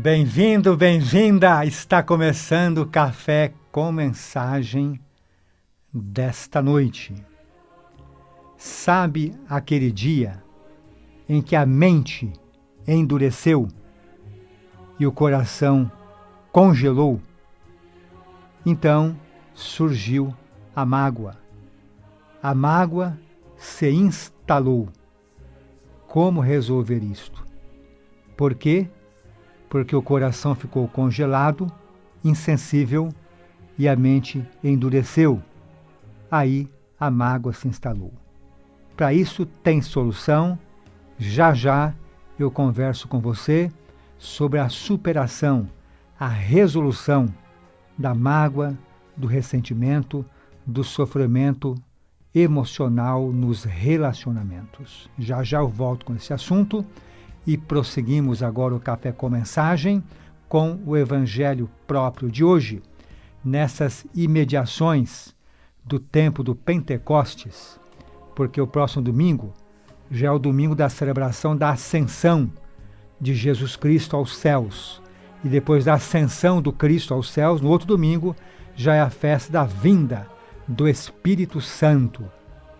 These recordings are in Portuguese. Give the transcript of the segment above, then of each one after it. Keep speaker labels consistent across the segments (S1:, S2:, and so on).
S1: Bem-vindo, bem-vinda! Está começando o Café com Mensagem desta noite. Sabe aquele dia em que a mente endureceu e o coração congelou? Então surgiu a mágoa. A mágoa se instalou. Como resolver isto? Por quê? Porque o coração ficou congelado, insensível e a mente endureceu. Aí a mágoa se instalou. Para isso tem solução. Já já eu converso com você sobre a superação, a resolução da mágoa, do ressentimento, do sofrimento emocional nos relacionamentos. Já já eu volto com esse assunto. E prosseguimos agora o Café com Mensagem com o Evangelho próprio de hoje, nessas imediações do tempo do Pentecostes, porque o próximo domingo já é o domingo da celebração da ascensão de Jesus Cristo aos céus. E depois da ascensão do Cristo aos céus, no outro domingo, já é a festa da vinda do Espírito Santo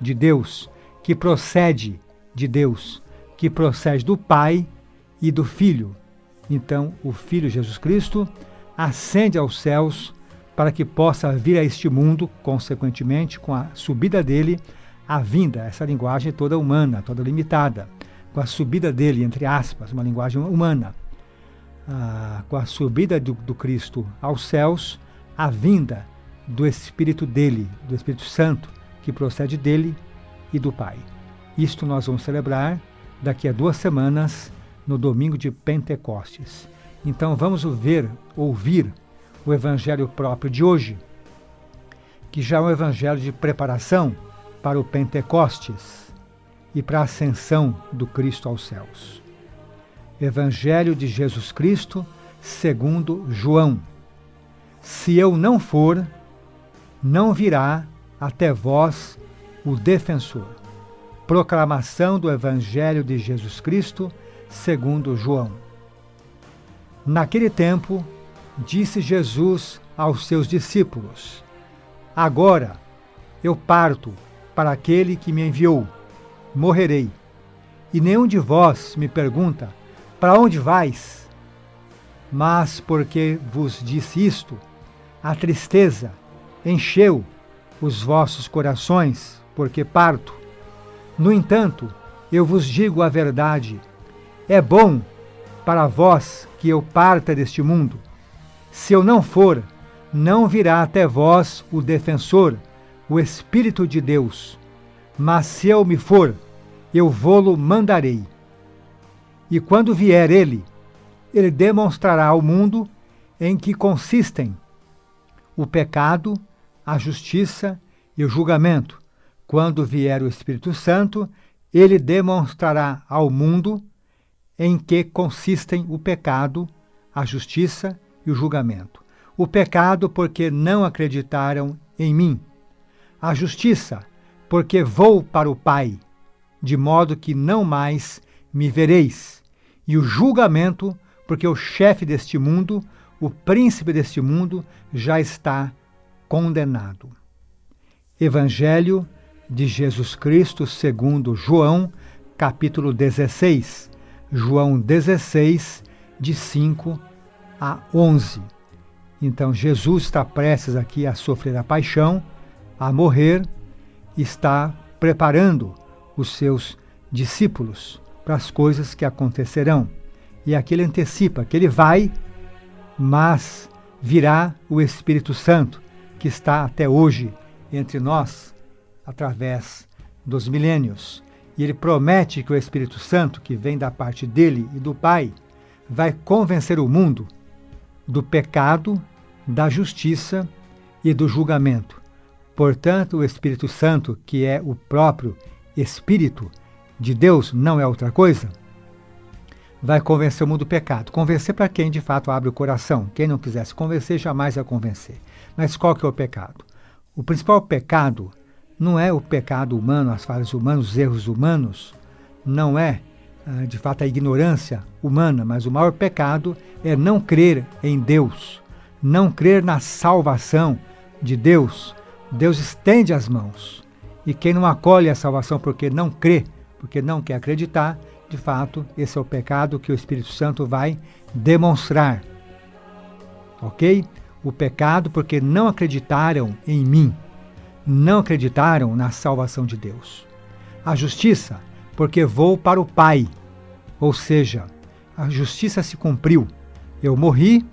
S1: de Deus, que procede de Deus, que procede do Pai e do Filho. Então, o Filho Jesus Cristo ascende aos céus para que possa vir a este mundo, consequentemente, com a subida dele, a vinda, essa linguagem toda humana, toda limitada, com a subida dele, entre aspas, uma linguagem humana, com a subida do Cristo aos céus, a vinda do Espírito dele, do Espírito Santo, que procede dele e do Pai. Isto nós vamos celebrar daqui a 2 semanas, no domingo de Pentecostes. Então vamos ouvir o Evangelho próprio de hoje, que já é um Evangelho de preparação para o Pentecostes e para a ascensão do Cristo aos céus. Evangelho de Jesus Cristo segundo João. Se eu não for, não virá até vós o defensor. Proclamação do Evangelho de Jesus Cristo, segundo João. Naquele tempo, disse Jesus aos seus discípulos: Agora eu parto para aquele que me enviou, morrerei. E nenhum de vós me pergunta: para onde vais? Mas porque vos disse isto, a tristeza encheu os vossos corações, porque parto. No entanto, eu vos digo a verdade, é bom para vós que eu parta deste mundo. Se eu não for, não virá até vós o defensor, o Espírito de Deus. Mas se eu me for, eu vô-lo mandarei. E quando vier ele demonstrará ao mundo em que consistem o pecado, a justiça e o julgamento. Quando vier o Espírito Santo, ele demonstrará ao mundo em que consistem o pecado, a justiça e o julgamento. O pecado, porque não acreditaram em mim. A justiça, porque vou para o Pai, de modo que não mais me vereis. E o julgamento, porque o chefe deste mundo, o príncipe deste mundo, já está condenado. Evangelho de Jesus Cristo segundo João, capítulo 16. João 16, de 5 a 11. Então, Jesus está prestes aqui a sofrer a paixão, a morrer, está preparando os seus discípulos para as coisas que acontecerão. E aqui ele antecipa que ele vai, mas virá o Espírito Santo, que está até hoje entre nós, através dos milênios. E ele promete que o Espírito Santo, que vem da parte dele e do Pai, vai convencer o mundo do pecado, da justiça e do julgamento. Portanto, o Espírito Santo, que é o próprio Espírito de Deus, não é outra coisa, vai convencer o mundo do pecado. Convencer para quem de fato abre o coração. Quem não quiser se convencer, jamais vai convencer. Mas qual que é o pecado? O principal pecado não é o pecado humano, as falhas humanas, os erros humanos, não é de fato, a ignorância humana, mas o maior pecado é não crer em Deus, não crer na salvação de Deus. Deus estende as mãos, e quem não acolhe a salvação porque não crê, porque não quer acreditar, de fato, esse é o pecado que o Espírito Santo vai demonstrar. Ok? O pecado porque não acreditaram em mim, não acreditaram na salvação de Deus. A justiça, porque vou para o Pai, ou seja, a justiça se cumpriu. Eu morri,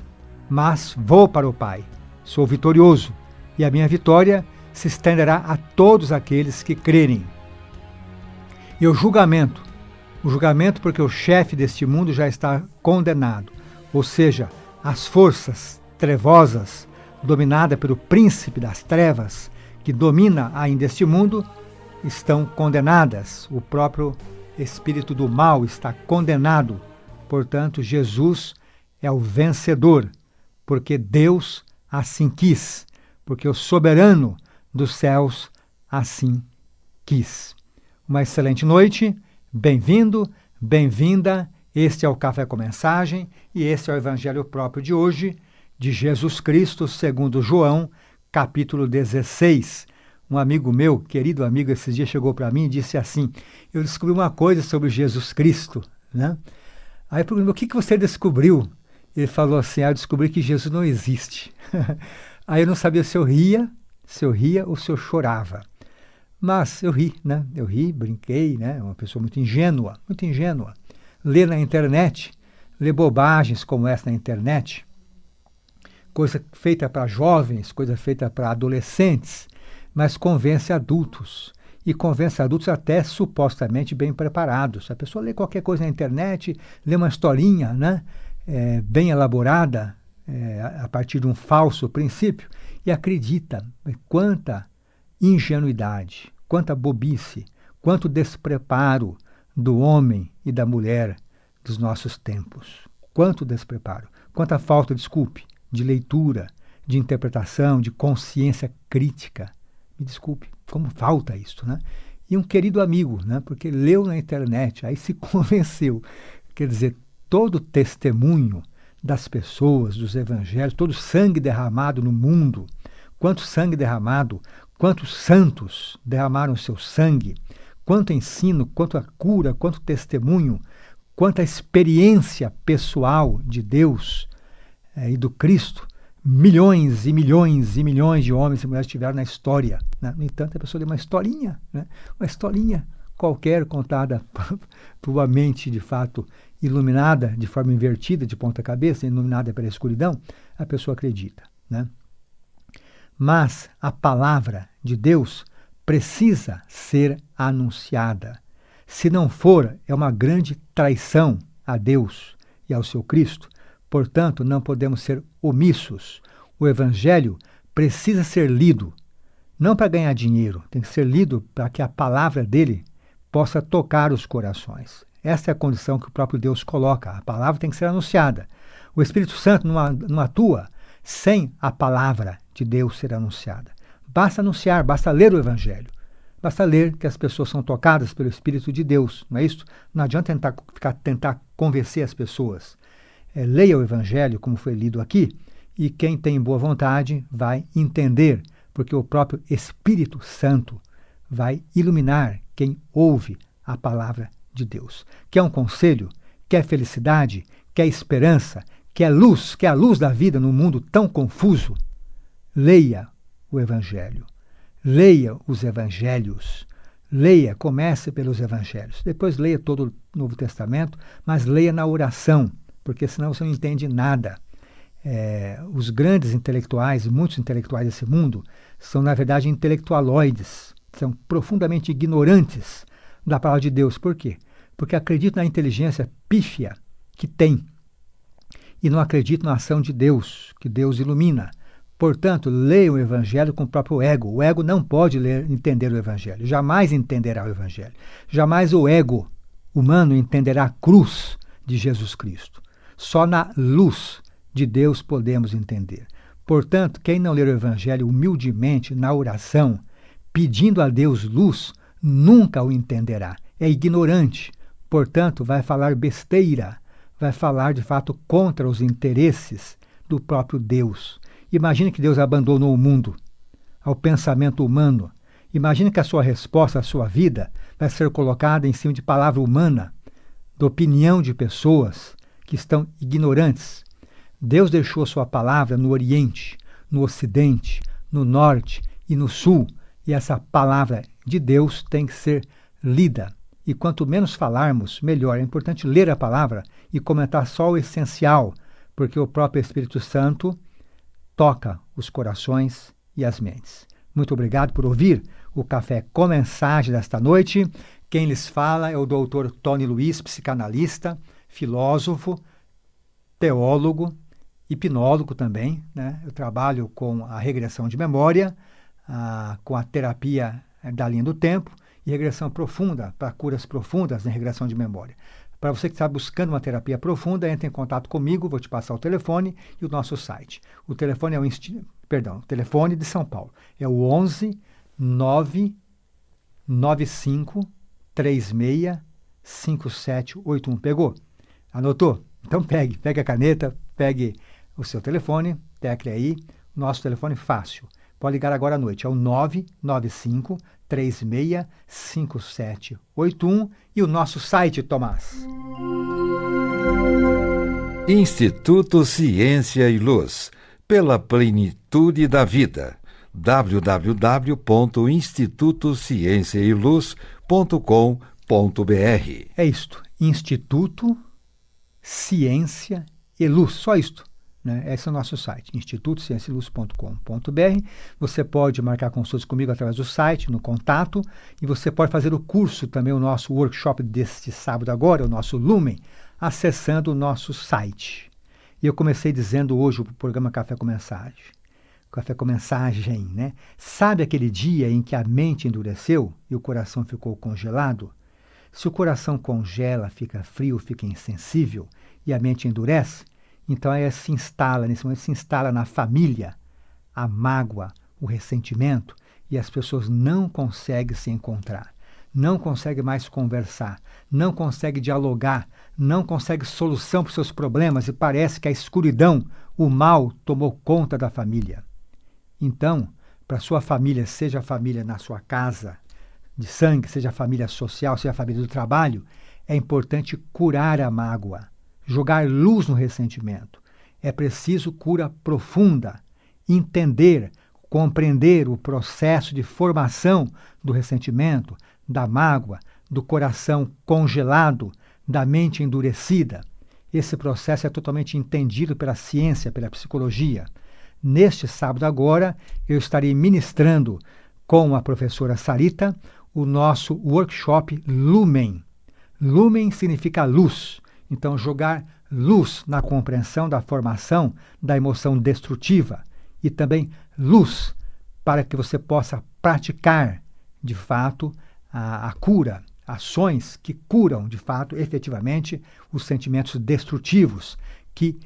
S1: mas vou para o Pai. Sou vitorioso, e a minha vitória se estenderá a todos aqueles que crerem. E o julgamento porque o chefe deste mundo já está condenado, ou seja, as forças trevosas, dominada pelo príncipe das trevas, que domina ainda este mundo, estão condenadas. O próprio espírito do mal está condenado. Portanto, Jesus é o vencedor, porque Deus assim quis, porque o soberano dos céus assim quis. Uma excelente noite, bem-vindo, bem-vinda. Este é o Café com Mensagem e este é o Evangelho próprio de hoje, de Jesus Cristo, segundo João, capítulo 16. Um amigo meu, querido amigo, esses dias chegou para mim e disse assim: eu descobri uma coisa sobre Jesus Cristo, né? Aí eu perguntei: o que você descobriu? Ele falou assim: eu descobri que Jesus não existe. Aí eu não sabia se eu ria ou se eu chorava. Mas eu ri, né? Eu ri, brinquei, né? Uma pessoa muito ingênua, muito ingênua. Lê na internet, lê bobagens como essa na internet, coisa feita para jovens, coisa feita para adolescentes, mas convence adultos. E convence adultos até supostamente bem preparados. A pessoa lê qualquer coisa na internet, lê uma historinha, né? Bem elaborada, a partir de um falso princípio, e acredita. Quanta ingenuidade, quanta bobice, quanto despreparo do homem e da mulher dos nossos tempos. Quanto despreparo, quanta falta, desculpe, de leitura, de interpretação, de consciência crítica. Me desculpe, como falta isso, né? E um querido amigo, né? Porque leu na internet, aí se convenceu. Quer dizer, todo testemunho das pessoas, dos evangelhos, todo sangue derramado no mundo, quanto sangue derramado, quantos santos derramaram seu sangue, quanto ensino, quanto a cura, quanto testemunho, quanta experiência pessoal de Deus e do Cristo, milhões e milhões e milhões de homens e mulheres tiveram na história, né? No entanto, a pessoa lê uma historinha, né? Uma historinha qualquer contada por uma mente, de fato, iluminada de forma invertida, de ponta cabeça, iluminada pela escuridão, a pessoa acredita, né? Mas a palavra de Deus precisa ser anunciada. Se não for, é uma grande traição a Deus e ao seu Cristo. Portanto, não podemos ser omissos. O Evangelho precisa ser lido, não para ganhar dinheiro, tem que ser lido para que a palavra dele possa tocar os corações. Essa é a condição que o próprio Deus coloca. A palavra tem que ser anunciada. O Espírito Santo não atua sem a palavra de Deus ser anunciada. Basta anunciar, basta ler o Evangelho. Basta ler que as pessoas são tocadas pelo Espírito de Deus, não é isso? Não adianta tentar convencer as pessoas. Leia o Evangelho, como foi lido aqui, e quem tem boa vontade vai entender, porque o próprio Espírito Santo vai iluminar quem ouve a palavra de Deus. Quer um conselho? Quer felicidade? Quer esperança? Quer luz? Quer a luz da vida no mundo tão confuso? Leia o Evangelho. Leia os Evangelhos. Leia, comece pelos Evangelhos. Depois leia todo o Novo Testamento, mas leia na oração, porque senão você não entende nada. Os grandes intelectuais, muitos intelectuais desse mundo, são, na verdade, intelectualoides. São profundamente ignorantes da palavra de Deus. Por quê? Porque acreditam na inteligência pífia que tem e não acreditam na ação de Deus, que Deus ilumina. Portanto, leia o Evangelho com o próprio ego. O ego não pode entender o Evangelho, jamais entenderá o Evangelho. Jamais o ego humano entenderá a cruz de Jesus Cristo. Só na luz de Deus podemos entender. Portanto, quem não ler o Evangelho humildemente na oração, pedindo a Deus luz, nunca o entenderá. É ignorante. Portanto, vai falar besteira, vai falar de fato contra os interesses do próprio Deus. Imagine que Deus abandonou o mundo ao pensamento humano. Imagine que a sua resposta, a sua vida, vai ser colocada em cima de palavra humana, da opinião de pessoas que estão ignorantes. Deus deixou a sua palavra no Oriente, no Ocidente, no Norte e no Sul, e essa palavra de Deus tem que ser lida. E quanto menos falarmos, melhor. É importante ler a palavra e comentar só o essencial, porque o próprio Espírito Santo toca os corações e as mentes. Muito obrigado por ouvir o Café com Mensagem desta noite. Quem lhes fala é o Dr. Tony Luiz, psicanalista, filósofo, teólogo, hipnólogo também, né? Eu trabalho com a regressão de memória, com a terapia da linha do tempo e regressão profunda, para curas profundas na regressão de memória. Para você que está buscando uma terapia profunda, entre em contato comigo, vou te passar o telefone e o nosso site. O telefone é o telefone de São Paulo. É o 11 995 36 5781. Pegou? Anotou? Então pegue a caneta, pegue o seu telefone, tecle aí, nosso telefone fácil. Pode ligar agora à noite, é o 995 36 5781 e o nosso site, Tomás.
S2: Instituto Ciência e Luz, pela plenitude da vida. www.institutocienciaeluz.com.br.
S1: É isto, Instituto Ciência e Luz, só isto. Né? Esse é o nosso site, institutociencialuz.com.br. Você pode marcar consultas comigo através do site, no contato, e você pode fazer o curso também, o nosso workshop deste sábado agora, o nosso Lumen, acessando o nosso site. E eu comecei dizendo hoje o programa Café com Mensagem. Café com Mensagem, né? Sabe aquele dia em que a mente endureceu e o coração ficou congelado? Se o coração congela, fica frio, fica insensível e a mente endurece, então aí nesse momento se instala na família a mágoa, o ressentimento, e as pessoas não conseguem se encontrar, não conseguem mais conversar, não conseguem dialogar, não conseguem solução para os seus problemas e parece que a escuridão, o mal, tomou conta da família. Então, para a sua família, seja a família na sua casa de sangue, seja a família social, seja a família do trabalho, é importante curar a mágoa, jogar luz no ressentimento. É preciso cura profunda, entender, compreender o processo de formação do ressentimento, da mágoa, do coração congelado, da mente endurecida. Esse processo é totalmente entendido pela ciência, pela psicologia. Neste sábado agora, eu estarei ministrando com a professora Sarita o nosso workshop Lumen. Lumen significa luz. Então, jogar luz na compreensão da formação da emoção destrutiva e também luz para que você possa praticar, de fato, a cura, ações que curam, de fato, efetivamente, os sentimentos destrutivos que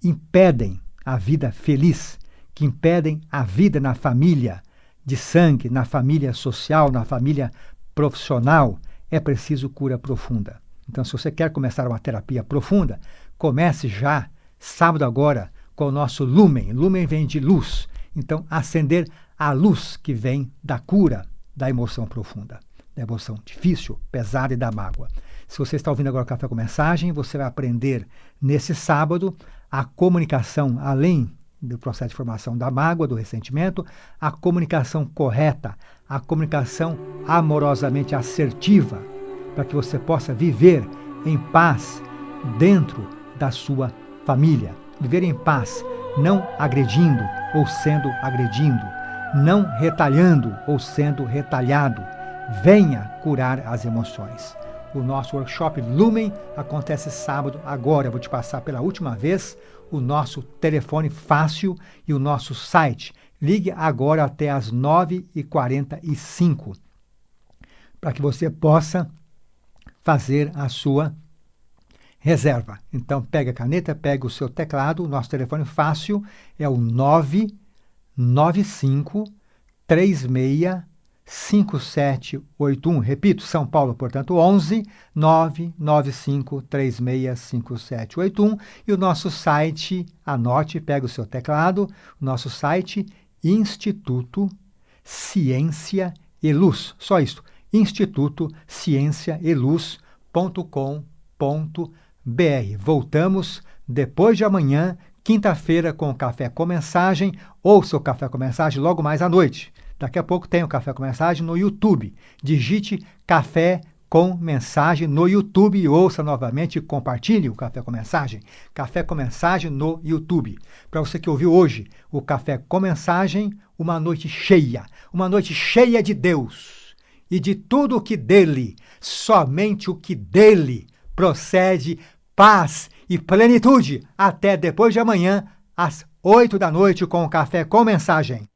S1: impedem a vida feliz, que impedem a vida na família de sangue, na família social, na família profissional. É preciso cura profunda. Então, se você quer começar uma terapia profunda, comece já, sábado agora, com o nosso Lumen. Lumen vem de luz. Então, acender a luz que vem da cura da emoção profunda, da emoção difícil, pesada e da mágoa. Se você está ouvindo agora o Café com Mensagem, você vai aprender nesse sábado a comunicação, além do processo de formação da mágoa, do ressentimento, a comunicação correta, a comunicação amorosamente assertiva, para que você possa viver em paz dentro da sua família. Viver em paz, não agredindo ou sendo agredindo, não retalhando ou sendo retalhado. Venha curar as emoções. O nosso workshop Lumen acontece sábado agora. Eu vou te passar pela última vez o nosso telefone fácil e o nosso site. Ligue agora até às 9h45 para que você possa fazer a sua reserva. Então, pega a caneta, pega o seu teclado. O nosso telefone fácil é o 995 36 5781. Repito, São Paulo, portanto, 11 995 365781. E o nosso site, anote, pega o seu teclado, o nosso site, Instituto Ciência e Luz. Só isso, Instituto Ciência e Luz.com.br. Voltamos depois de amanhã, quinta-feira, com o Café com Mensagem. Ouça o Café com Mensagem logo mais à noite. Daqui a pouco tem o Café com Mensagem no YouTube. Digite Café com Mensagem no YouTube e ouça novamente e compartilhe o Café com Mensagem. Café com Mensagem no YouTube. Para você que ouviu hoje o Café com Mensagem, uma noite cheia de Deus e de tudo o que dele, somente o que dele procede, paz e plenitude. Até depois de amanhã, às 8 da noite, com o Café com Mensagem.